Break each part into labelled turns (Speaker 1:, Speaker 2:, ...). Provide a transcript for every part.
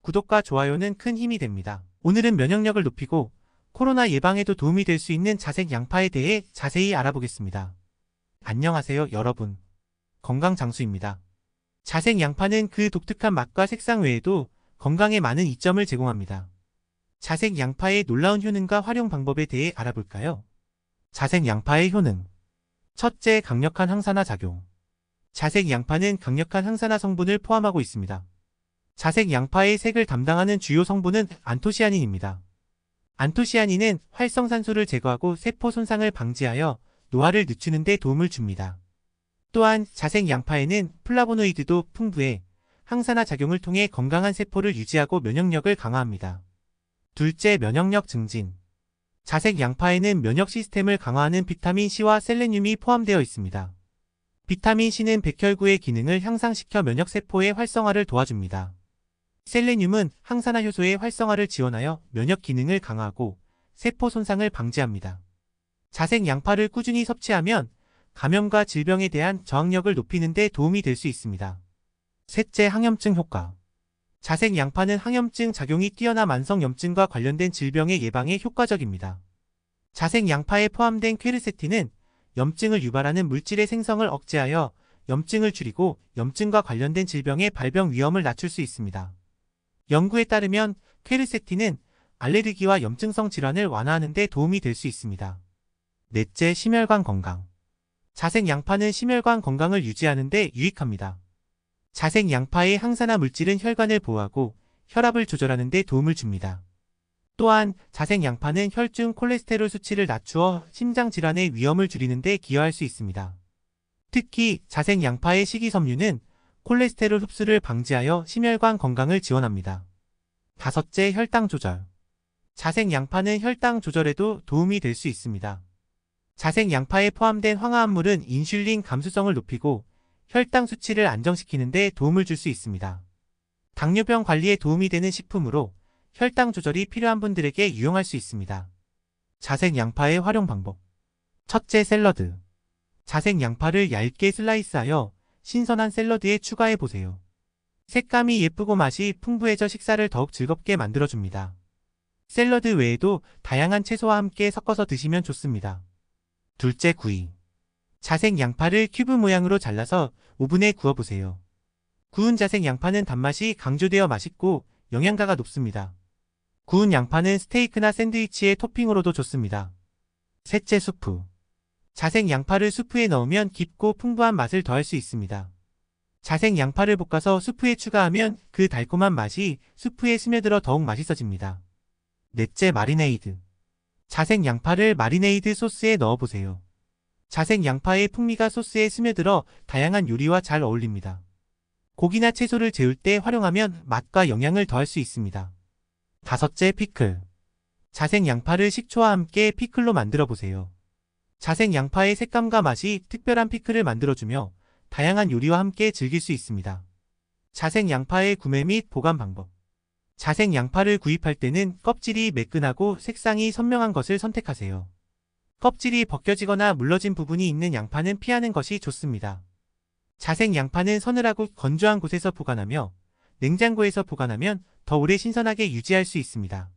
Speaker 1: 구독과 좋아요는 큰 힘이 됩니다. 오늘은 면역력을 높이고 코로나 예방에도 도움이 될 수 있는 자색 양파에 대해 자세히 알아보겠습니다. 안녕하세요, 여러분. 건강장수입니다. 자색 양파는 그 독특한 맛과 색상 외에도 건강에 많은 이점을 제공합니다. 자색 양파의 놀라운 효능과 활용 방법에 대해 알아볼까요? 자색 양파의 효능. 첫째, 강력한 항산화 작용. 자색 양파는 강력한 항산화 성분을 포함하고 있습니다. 자색 양파의 색을 담당하는 주요 성분은 안토시아닌입니다. 안토시아닌은 활성산소를 제거하고 세포 손상을 방지하여 노화를 늦추는 데 도움을 줍니다. 또한 자색 양파에는 플라보노이드도 풍부해 항산화 작용을 통해 건강한 세포를 유지하고 면역력을 강화합니다. 둘째, 면역력 증진. 자색 양파에는 면역 시스템을 강화하는 비타민C와 셀레늄이 포함되어 있습니다. 비타민C는 백혈구의 기능을 향상시켜 면역세포의 활성화를 도와줍니다. 셀레늄은 항산화 효소의 활성화를 지원하여 면역 기능을 강화하고 세포 손상을 방지합니다. 자색 양파를 꾸준히 섭취하면 감염과 질병에 대한 저항력을 높이는 데 도움이 될 수 있습니다. 셋째, 항염증 효과. 자색 양파는 항염증 작용이 뛰어나 만성염증과 관련된 질병의 예방에 효과적입니다. 자색 양파에 포함된 퀘르세틴은 염증을 유발하는 물질의 생성을 억제하여 염증을 줄이고 염증과 관련된 질병의 발병 위험을 낮출 수 있습니다. 연구에 따르면 퀘르세틴은 알레르기와 염증성 질환을 완화하는 데 도움이 될 수 있습니다. 넷째, 심혈관 건강. 자색 양파는 심혈관 건강을 유지하는 데 유익합니다. 자색 양파의 항산화 물질은 혈관을 보호하고 혈압을 조절하는 데 도움을 줍니다. 또한 자색 양파는 혈중 콜레스테롤 수치를 낮추어 심장 질환의 위험을 줄이는 데 기여할 수 있습니다. 특히 자색 양파의 식이섬유는 콜레스테롤 흡수를 방지하여 심혈관 건강을 지원합니다. 다섯째, 혈당 조절. 자색 양파는 혈당 조절에도 도움이 될 수 있습니다. 자색 양파에 포함된 황화합물은 인슐린 감수성을 높이고 혈당 수치를 안정시키는 데 도움을 줄 수 있습니다. 당뇨병 관리에 도움이 되는 식품으로 혈당 조절이 필요한 분들에게 유용할 수 있습니다. 자색 양파의 활용 방법. 첫째, 샐러드. 자색 양파를 얇게 슬라이스하여 신선한 샐러드에 추가해보세요. 색감이 예쁘고 맛이 풍부해져 식사를 더욱 즐겁게 만들어줍니다. 샐러드 외에도 다양한 채소와 함께 섞어서 드시면 좋습니다. 둘째, 구이. 자색 양파를 큐브 모양으로 잘라서 오븐에 구워보세요. 구운 자색 양파는 단맛이 강조되어 맛있고 영양가가 높습니다. 구운 양파는 스테이크나 샌드위치의 토핑으로도 좋습니다. 셋째, 수프. 자색 양파를 수프에 넣으면 깊고 풍부한 맛을 더할 수 있습니다. 자색 양파를 볶아서 수프에 추가하면 그 달콤한 맛이 수프에 스며들어 더욱 맛있어집니다. 넷째, 마리네이드. 자색 양파를 마리네이드 소스에 넣어보세요. 자색 양파의 풍미가 소스에 스며들어 다양한 요리와 잘 어울립니다. 고기나 채소를 재울 때 활용하면 맛과 영양을 더할 수 있습니다. 다섯째, 피클. 자색 양파를 식초와 함께 피클로 만들어보세요. 자색 양파의 색감과 맛이 특별한 피클을 만들어주며 다양한 요리와 함께 즐길 수 있습니다. 자색 양파의 구매 및 보관 방법. 자색 양파를 구입할 때는 껍질이 매끈하고 색상이 선명한 것을 선택하세요. 껍질이 벗겨지거나 물러진 부분이 있는 양파는 피하는 것이 좋습니다. 자색 양파는 서늘하고 건조한 곳에서 보관하며 냉장고에서 보관하면 더 오래 신선하게 유지할 수 있습니다.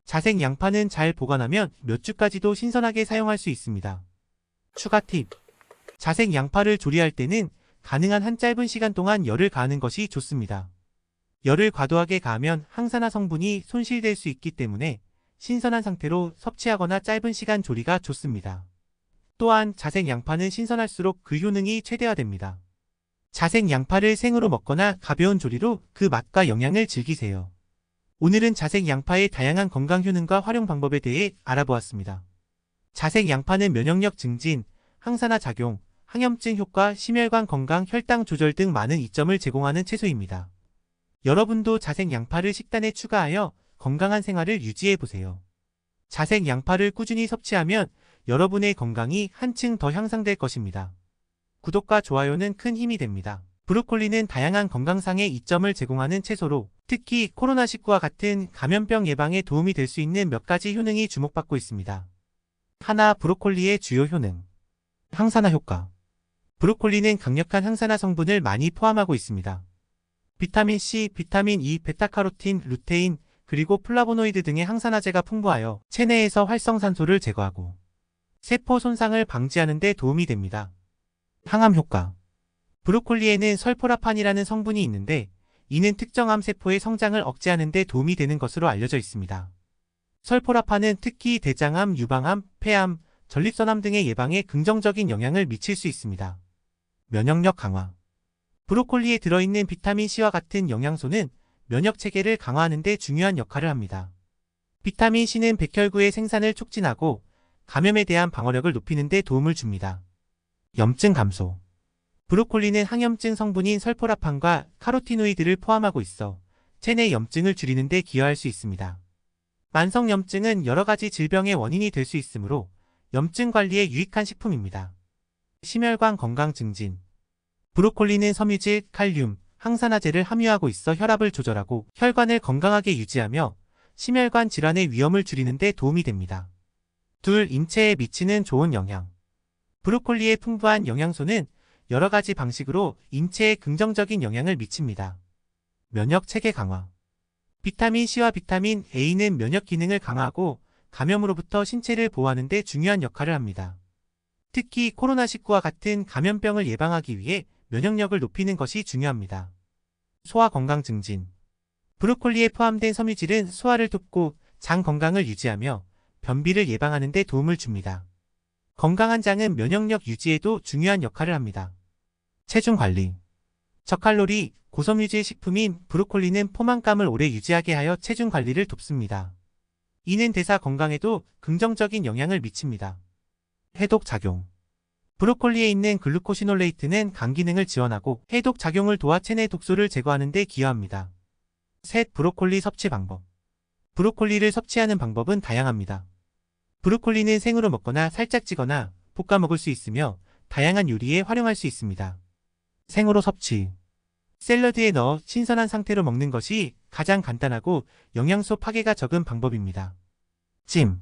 Speaker 1: 자색 양파는 잘 보관하면 몇 주까지도 신선하게 사용할 수 있습니다. 추가 팁. 자색 양파를 조리할 때는 가능한 한 짧은 시간 동안 열을 가하는 것이 좋습니다. 열을 과도하게 가하면 항산화 성분이 손실될 수 있기 때문에 신선한 상태로 섭취하거나 짧은 시간 조리가 좋습니다. 또한 자색 양파는 신선할수록 그 효능이 최대화됩니다. 자색 양파를 생으로 먹거나 가벼운 조리로 그 맛과 영양을 즐기세요. 오늘은 자색 양파의 다양한 건강 효능과 활용 방법에 대해 알아보았습니다. 자색 양파는 면역력 증진, 항산화 작용, 항염증 효과, 심혈관 건강, 혈당 조절 등 많은 이점을 제공하는 채소입니다. 여러분도 자색 양파를 식단에 추가하여 건강한 생활을 유지해보세요. 자색 양파를 꾸준히 섭취하면 여러분의 건강이 한층 더 향상될 것입니다. 구독과 좋아요는 큰 힘이 됩니다. 브로콜리는 다양한 건강상의 이점을 제공하는 채소로 특히 코로나19와 같은 감염병 예방에 도움이 될 수 있는 몇 가지 효능이 주목받고 있습니다. 하나, 브로콜리의 주요 효능. 항산화 효과. 브로콜리는 강력한 항산화 성분을 많이 포함하고 있습니다. 비타민 C, 비타민 E, 베타카로틴, 루테인, 그리고 플라보노이드 등의 항산화제가 풍부하여 체내에서 활성산소를 제거하고 세포 손상을 방지하는 데 도움이 됩니다. 항암 효과. 브로콜리에는 설포라판이라는 성분이 있는데 이는 특정 암 세포의 성장을 억제하는 데 도움이 되는 것으로 알려져 있습니다. 설포라판은 특히 대장암, 유방암, 폐암, 전립선암 등의 예방에 긍정적인 영향을 미칠 수 있습니다. 면역력 강화. 브로콜리에 들어있는 비타민 C와 같은 영양소는 면역 체계를 강화하는 데 중요한 역할을 합니다. 비타민 C는 백혈구의 생산을 촉진하고 감염에 대한 방어력을 높이는 데 도움을 줍니다. 염증 감소. 브로콜리는 항염증 성분인 설포라판과 카로티노이드를 포함하고 있어 체내 염증을 줄이는 데 기여할 수 있습니다. 만성 염증은 여러 가지 질병의 원인이 될 수 있으므로 염증 관리에 유익한 식품입니다. 심혈관 건강 증진. 브로콜리는 섬유질, 칼륨, 항산화제를 함유하고 있어 혈압을 조절하고 혈관을 건강하게 유지하며 심혈관 질환의 위험을 줄이는 데 도움이 됩니다. 둘, 인체에 미치는 좋은 영향. 브로콜리의 풍부한 영양소는 여러 가지 방식으로 인체에 긍정적인 영향을 미칩니다. 면역 체계 강화. 비타민 C와 비타민 A는 면역 기능을 강화하고 감염으로부터 신체를 보호하는 데 중요한 역할을 합니다. 특히 코로나19와 같은 감염병을 예방하기 위해 면역력을 높이는 것이 중요합니다. 소화 건강 증진. 브로콜리에 포함된 섬유질은 소화를 돕고 장 건강을 유지하며 변비를 예방하는 데 도움을 줍니다. 건강한 장은 면역력 유지에도 중요한 역할을 합니다. 체중 관리. 저칼로리, 고섬유질 식품인 브로콜리는 포만감을 오래 유지하게 하여 체중 관리를 돕습니다. 이는 대사 건강에도 긍정적인 영향을 미칩니다. 해독 작용. 브로콜리에 있는 글루코시놀레이트는 간 기능을 지원하고 해독 작용을 도와 체내 독소를 제거하는 데 기여합니다. 셋, 브로콜리 섭취 방법. 브로콜리를 섭취하는 방법은 다양합니다. 브로콜리는 생으로 먹거나 살짝 찌거나 볶아 먹을 수 있으며 다양한 요리에 활용할 수 있습니다. 생으로 섭취. 샐러드에 넣어 신선한 상태로 먹는 것이 가장 간단하고 영양소 파괴가 적은 방법입니다. 찜.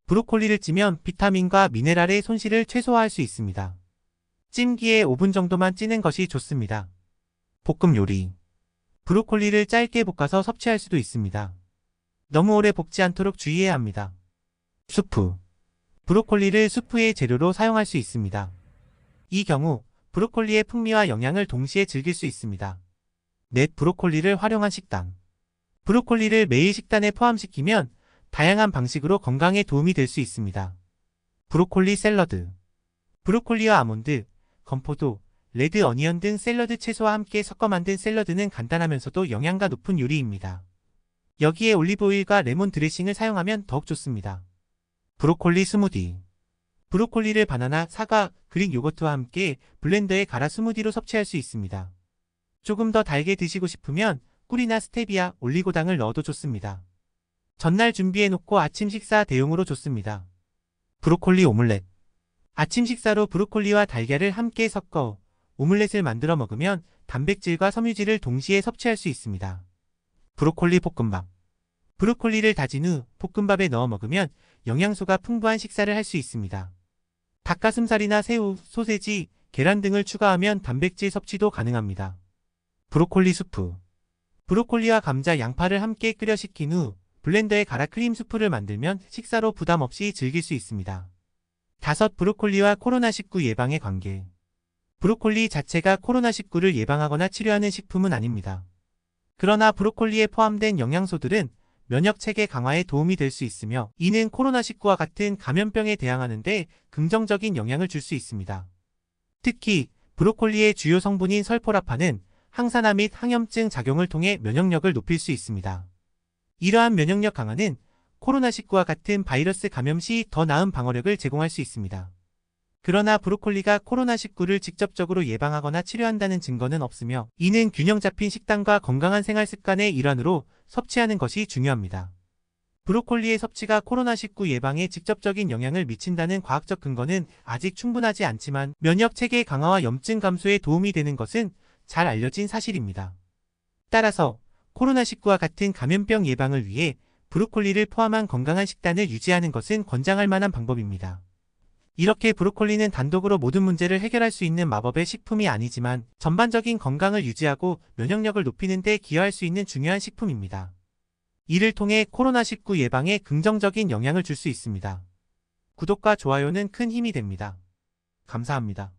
Speaker 1: 브로콜리를 찌면 비타민과 미네랄의 손실을 최소화할 수 있습니다. 찜기에 5분 정도만 찌는 것이 좋습니다. 볶음 요리. 브로콜리를 짧게 볶아서 섭취할 수도 있습니다. 너무 오래 볶지 않도록 주의해야 합니다. 수프. 브로콜리를 수프의 재료로 사용할 수 있습니다. 이 경우 브로콜리의 풍미와 영양을 동시에 즐길 수 있습니다. 넷, 브로콜리를 활용한 식단. 브로콜리를 매일 식단에 포함시키면 다양한 방식으로 건강에 도움이 될 수 있습니다. 브로콜리 샐러드. 브로콜리와 아몬드, 건포도, 레드 어니언 등 샐러드 채소와 함께 섞어 만든 샐러드는 간단하면서도 영양가 높은 요리입니다. 여기에 올리브오일과 레몬 드레싱을 사용하면 더욱 좋습니다. 브로콜리 스무디. 브로콜리를 바나나, 사과, 그릭 요거트와 함께 블렌더에 갈아 스무디로 섭취할 수 있습니다. 조금 더 달게 드시고 싶으면 꿀이나 스테비아, 올리고당을 넣어도 좋습니다. 전날 준비해놓고 아침 식사 대용으로 좋습니다. 브로콜리 오믈렛. 아침 식사로 브로콜리와 달걀을 함께 섞어 오믈렛을 만들어 먹으면 단백질과 섬유질을 동시에 섭취할 수 있습니다. 브로콜리 볶음밥. 브로콜리를 다진 후 볶음밥에 넣어 먹으면 영양소가 풍부한 식사를 할 수 있습니다. 닭가슴살이나 새우, 소세지, 계란 등을 추가하면 단백질 섭취도 가능합니다. 브로콜리 수프. 브로콜리와 감자, 양파를 함께 끓여 식힌 후 블렌더에 갈아 크림 수프를 만들면 식사로 부담 없이 즐길 수 있습니다. 다섯, 브로콜리와 코로나19 예방의 관계. 브로콜리 자체가 코로나19를 예방하거나 치료하는 식품은 아닙니다. 그러나 브로콜리에 포함된 영양소들은 면역 체계 강화에 도움이 될 수 있으며 이는 코로나19와 같은 감염병에 대항하는 데 긍정적인 영향을 줄 수 있습니다. 특히 브로콜리의 주요 성분인 설포라판은 항산화 및 항염증 작용을 통해 면역력을 높일 수 있습니다. 이러한 면역력 강화는 코로나19와 같은 바이러스 감염 시 더 나은 방어력을 제공할 수 있습니다. 그러나 브로콜리가 코로나19를 직접적으로 예방하거나 치료한다는 증거는 없으며 이는 균형 잡힌 식단과 건강한 생활 습관의 일환으로 섭취하는 것이 중요합니다. 브로콜리의 섭취가 코로나19 예방에 직접적인 영향을 미친다는 과학적 근거는 아직 충분하지 않지만 면역 체계 강화와 염증 감소에 도움이 되는 것은 잘 알려진 사실입니다. 따라서 코로나19와 같은 감염병 예방을 위해 브로콜리를 포함한 건강한 식단을 유지하는 것은 권장할 만한 방법입니다. 이렇게 브로콜리는 단독으로 모든 문제를 해결할 수 있는 마법의 식품이 아니지만 전반적인 건강을 유지하고 면역력을 높이는 데 기여할 수 있는 중요한 식품입니다. 이를 통해 코로나19 예방에 긍정적인 영향을 줄 수 있습니다. 구독과 좋아요는 큰 힘이 됩니다. 감사합니다.